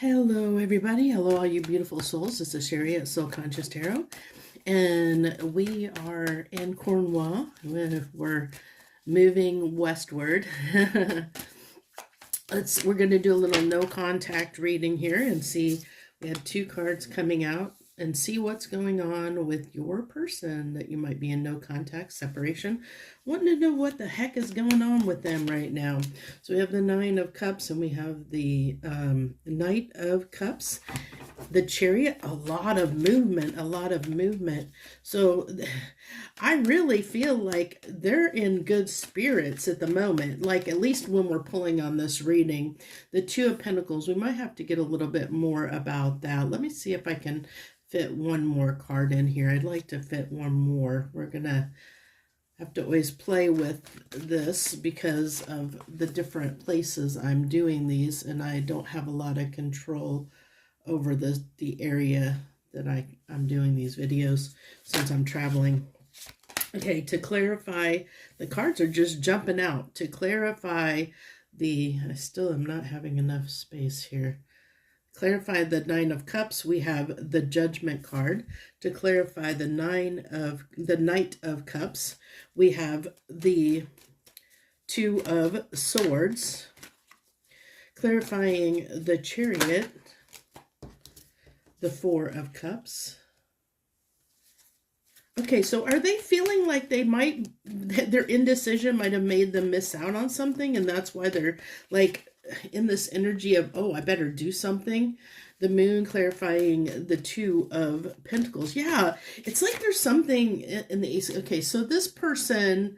Hello, everybody. Hello, all you beautiful souls. This is Sherry at Soul Conscious Tarot, and we are in Cornwall. We're moving westward. We're going to do a little no contact reading here and see. We had two cards coming out and see what's going on with your person that you might be in no contact separation. Wanting to know what the heck is going on with them right now. So we have the Nine of Cups and we have the Knight of Cups. The Chariot, a lot of movement. So I really feel like they're in good spirits at the moment, like at least when we're pulling on this reading. The Two of Pentacles, we might have to get a little bit more about that. Let me see if I can fit one more card in here. I'd like to fit one more. We're gonna have to always play with this because of the different places I'm doing these, and I don't have a lot of control over the area that I'm doing these videos since I'm traveling. Okay, to clarify, the cards are just jumping out. To clarify I still am not having enough space here. Clarify the Nine of Cups, we have the Judgment card. To clarify the Knight of Cups, we have the Two of Swords. Clarifying the Chariot, the Four of Cups. Okay, so are they feeling like their indecision might have made them miss out on something, and that's why they're like in this energy of, oh, I better do something? The Moon clarifying the Two of Pentacles. Yeah, it's like there's something in the Ace. Okay, so this person,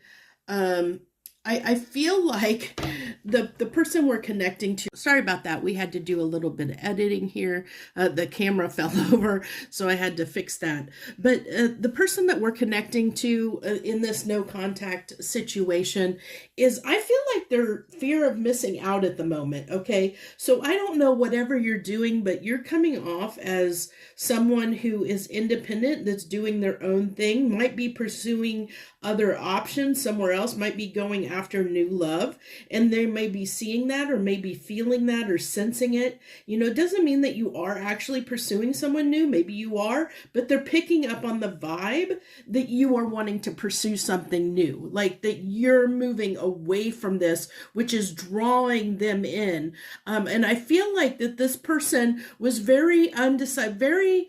I feel like the person we're connecting to, sorry about that, we had to do a little bit of editing here. The camera fell over, so I had to fix that. But the person that we're connecting to in this no contact situation is, I feel like they're fear of missing out at the moment, okay? So I don't know whatever you're doing, but you're coming off as someone who is independent, that's doing their own thing, might be pursuing other options somewhere else, might be going after new love, and they may be seeing that or maybe feeling that or sensing it. You know, it doesn't mean that you are actually pursuing someone new. Maybe you are, but they're picking up on the vibe that you are wanting to pursue something new, like that you're moving away from this, which is drawing them in. And I feel like that this person was very undecided,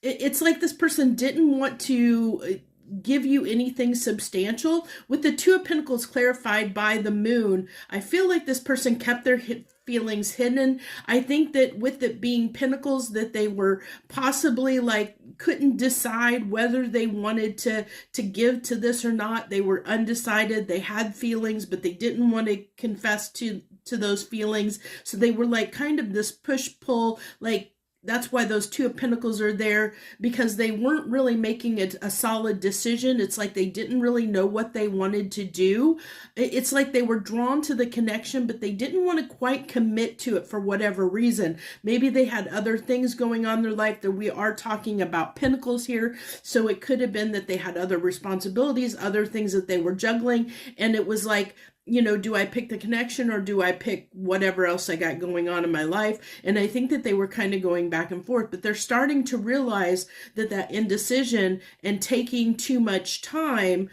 it's like this person didn't want to give you anything substantial. With the Two of Pentacles clarified by the Moon, I feel like this person kept their feelings hidden. I think that with it being Pentacles, that they were possibly like couldn't decide whether they wanted to give to this or not. They were undecided. They had feelings, but they didn't want to confess to those feelings. So they were like kind of this push-pull, like that's why those Two of Pentacles are there, because they weren't really making a solid decision. It's like they didn't really know what they wanted to do. It's like they were drawn to the connection, but they didn't want to quite commit to it for whatever reason. Maybe they had other things going on in their life. That we are talking about Pentacles here. So it could have been that they had other responsibilities, other things that they were juggling. And it was like, you know, do I pick the connection or do I pick whatever else I got going on in my life? And I think that they were kind of going back and forth, but they're starting to realize that that indecision and taking too much time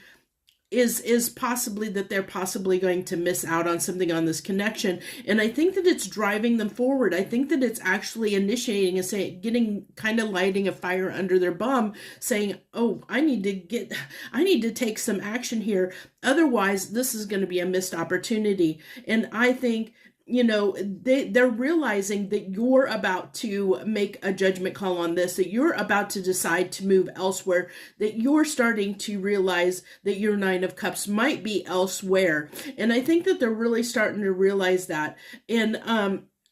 is possibly that they're possibly going to miss out on something on this connection. And I think that it's driving them forward. I think that it's actually initiating and saying, kind of lighting a fire under their bum, saying, oh, I need to take some action here. Otherwise, this is going to be a missed opportunity. And I think, you know, they're realizing that you're about to make a judgment call on this, that you're about to decide to move elsewhere, that you're starting to realize that your Nine of Cups might be elsewhere. And I think that they're really starting to realize that. And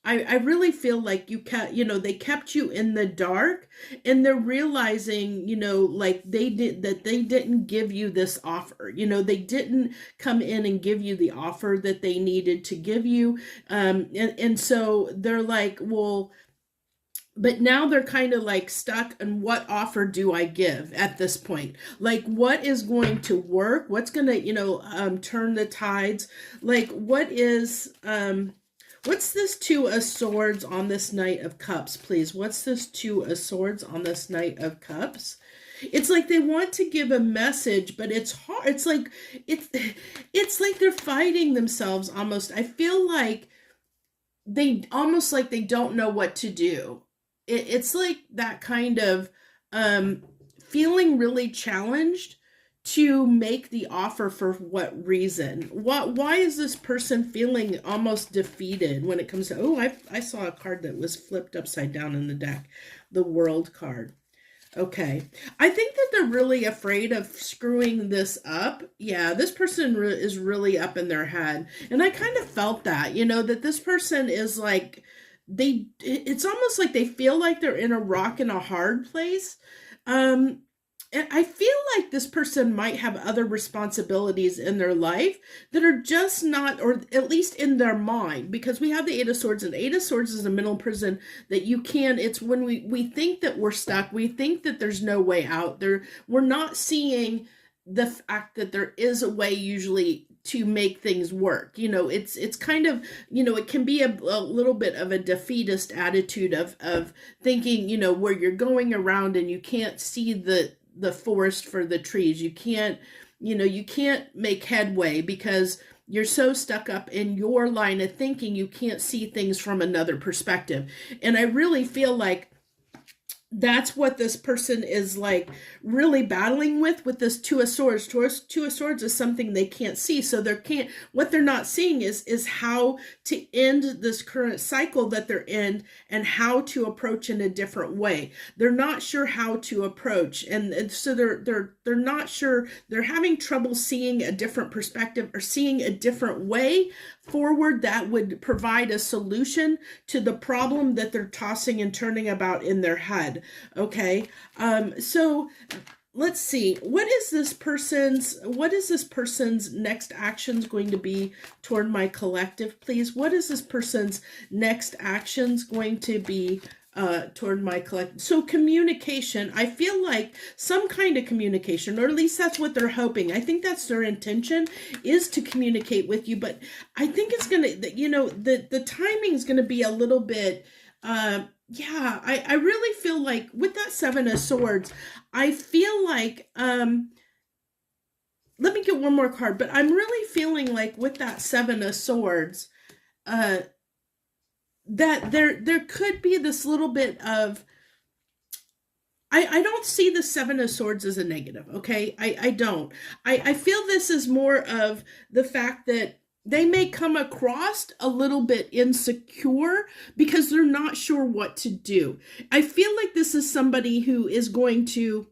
I really feel like they kept you in the dark, and they're realizing, you know, like they didn't give you this offer. You know, they didn't come in and give you the offer that they needed to give you. And so they're like, well, but now they're kind of like stuck on what offer do I give at this point? Like, what is going to work? What's going to, turn the tides? Like, What's this Two of Swords on this Knight of Cups, please? What's this Two of Swords on this Knight of Cups? It's like they want to give a message, but it's hard. It's like they're fighting themselves almost. I feel like they almost like they don't know what to do. It's like that kind of feeling really challenged to make the offer. For what reason? Why is this person feeling almost defeated when it comes to, oh, I saw a card that was flipped upside down in the deck, the World card. Okay, I think that they're really afraid of screwing this up. Yeah, this person is really up in their head. And I kind of felt that, that this person is like, it's almost like they feel like they're in a rock and a hard place. And I feel like this person might have other responsibilities in their life that are just not, or at least in their mind, because we have the Eight of Swords, and Eight of Swords is a mental prison that it's when we think that we're stuck, we think that there's no way out. We're not seeing the fact that there is a way usually to make things work. It's kind of, it can be a little bit of a defeatist attitude of thinking, where you're going around and you can't see the forest for the trees. You can't make headway because you're so stuck up in your line of thinking, you can't see things from another perspective. And I really feel like that's what this person is like really battling with this Two of Swords. Two of Swords is something they can't see. So what they're not seeing is how to end this current cycle that they're in and how to approach in a different way. They're not sure how to approach. And so they're not sure. They're having trouble seeing a different perspective or seeing a different way forward that would provide a solution to the problem that they're tossing and turning about in their head. Okay. So let's see. What is this person's next actions going to be toward my collective, please? What is this person's next actions going to be toward my collective? So communication, I feel like some kind of communication, or at least that's what they're hoping. I think that's their intention, is to communicate with you, but I think it's going to, the timing is going to be a little bit, I really feel like with that Seven of Swords, I feel like, let me get one more card, but I'm really feeling like with that Seven of Swords, that there could be this little bit of, I don't see the Seven of Swords as a negative, okay? I don't. I feel this is more of the fact that they may come across a little bit insecure because they're not sure what to do. I feel like this is somebody who is going to,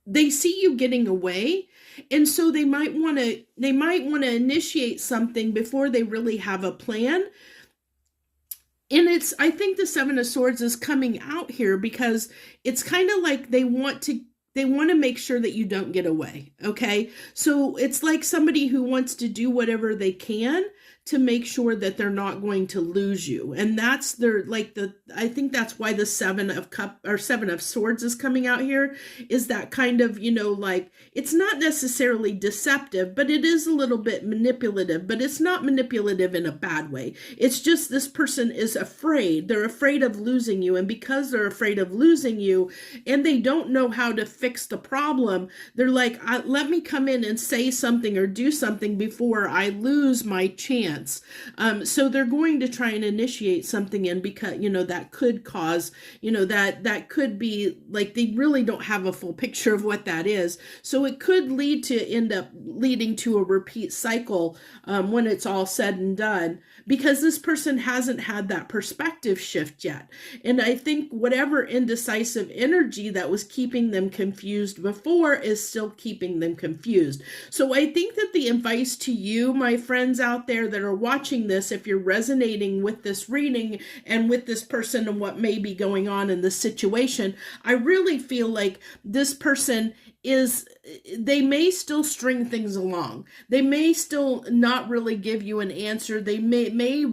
they see you getting away, and so they might want to initiate something before they really have a plan. And I think the Seven of Swords is coming out here because it's kind of like they want to make sure that you don't get away. Okay. So it's like somebody who wants to do whatever they can to make sure that they're not going to lose you. And that's I think that's why the Seven of Swords is coming out here, is that kind of, it's not necessarily deceptive, but it is a little bit manipulative, but it's not manipulative in a bad way. It's just this person is afraid. They're afraid of losing you. And because they're afraid of losing you and they don't know how to fix the problem, they're like, let me come in and say something or do something before I lose my chance. So they're going to try and initiate something in because, that could cause, that could be like, they really don't have a full picture of what that is. So it could end up leading to a repeat cycle when it's all said and done, because this person hasn't had that perspective shift yet. And I think whatever indecisive energy that was keeping them confused before is still keeping them confused. So I think that the advice to you, my friends out there that are watching this, if you're resonating with this reading and with this person and what may be going on in this situation, I really feel like this person is they may still string things along. They may still not really give you an answer. They may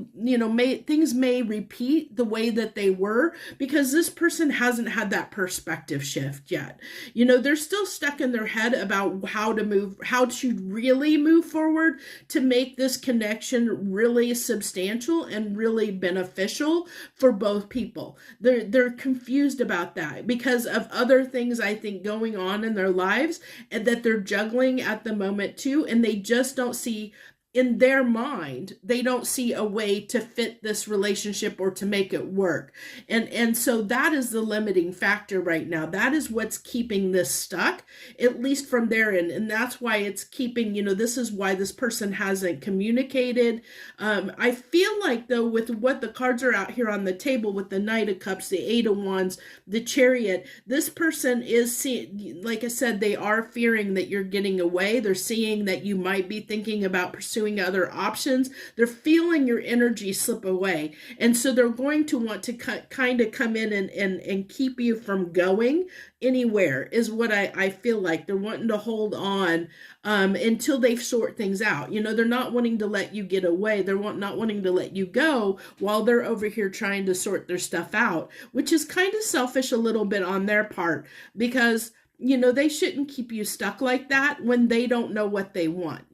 things may repeat the way that they were because this person hasn't had that perspective shift yet. They're still stuck in their head about how to really move forward to make this connection really substantial and really beneficial for both people. They're confused about that because of other things I think going on in their lives and that they're juggling at the moment too, and they just don't see, in their mind, they don't see a way to fit this relationship or to make it work. And so that is the limiting factor right now. That is what's keeping this stuck, at least from their end. And that's why it's keeping, this is why this person hasn't communicated. I feel like, though, with what the cards are out here on the table with the Knight of Cups, the Eight of Wands, the Chariot, this person is seeing, like I said, they are fearing that you're getting away. They're seeing that you might be thinking about pursuing other options. They're feeling your energy slip away. And so they're going to want to kind of come in and keep you from going anywhere, is what I feel like. They're wanting to hold on until they sort things out. They're not wanting to let you get away. They're not wanting to let you go while they're over here trying to sort their stuff out, which is kind of selfish a little bit on their part because they shouldn't keep you stuck like that when they don't know what they want,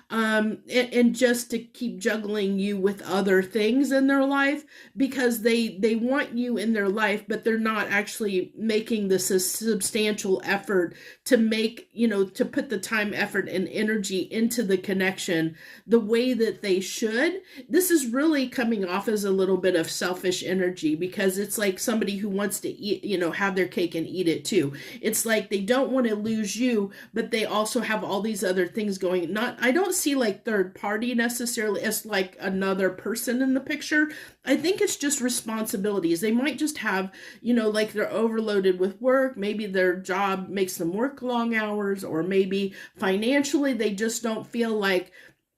and just to keep juggling you with other things in their life because they want you in their life, but they're not actually making this a substantial effort to make, to put the time, effort, and energy into the connection the way that they should. This is really coming off as a little bit of selfish energy because it's like somebody who wants to eat, have their cake and eat it too. It's like they don't want to lose you, but they also have all these other things going. I don't see like third party necessarily as like another person in the picture. I think it's just responsibilities. They might just have, like they're overloaded with work. Maybe their job makes them work long hours, or maybe financially they just don't feel like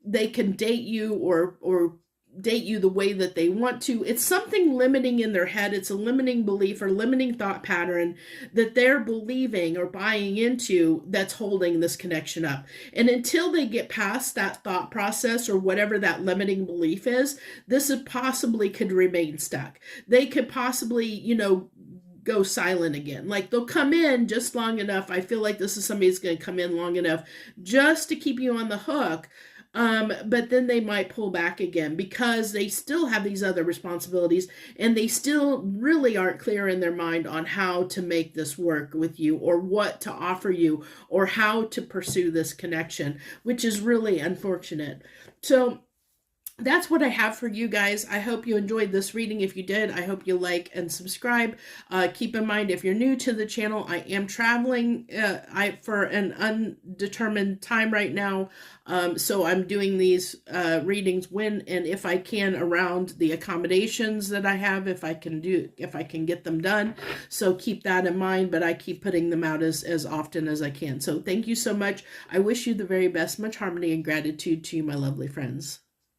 they can date you or date you the way that they want to. It's something limiting in their head. It's a limiting belief or limiting thought pattern that they're believing or buying into that's holding this connection up. And until they get past that thought process or whatever that limiting belief is, this possibly could remain stuck. They could possibly, go silent again. Like they'll come in just long enough. I feel like this is somebody who's going to come in long enough just to keep you on the hook. But then they might pull back again because they still have these other responsibilities and they still really aren't clear in their mind on how to make this work with you or what to offer you or how to pursue this connection, which is really unfortunate. So that's what I have for you guys. I hope you enjoyed this reading. If you did, I hope you like and subscribe. Keep in mind, if you're new to the channel, I am traveling for an undetermined time right now. So I'm doing these readings when and if I can around the accommodations that I have, if I can get them done. So keep that in mind, but I keep putting them out as often as I can. So thank you so much. I wish you the very best. Much harmony and gratitude to you, my lovely friends.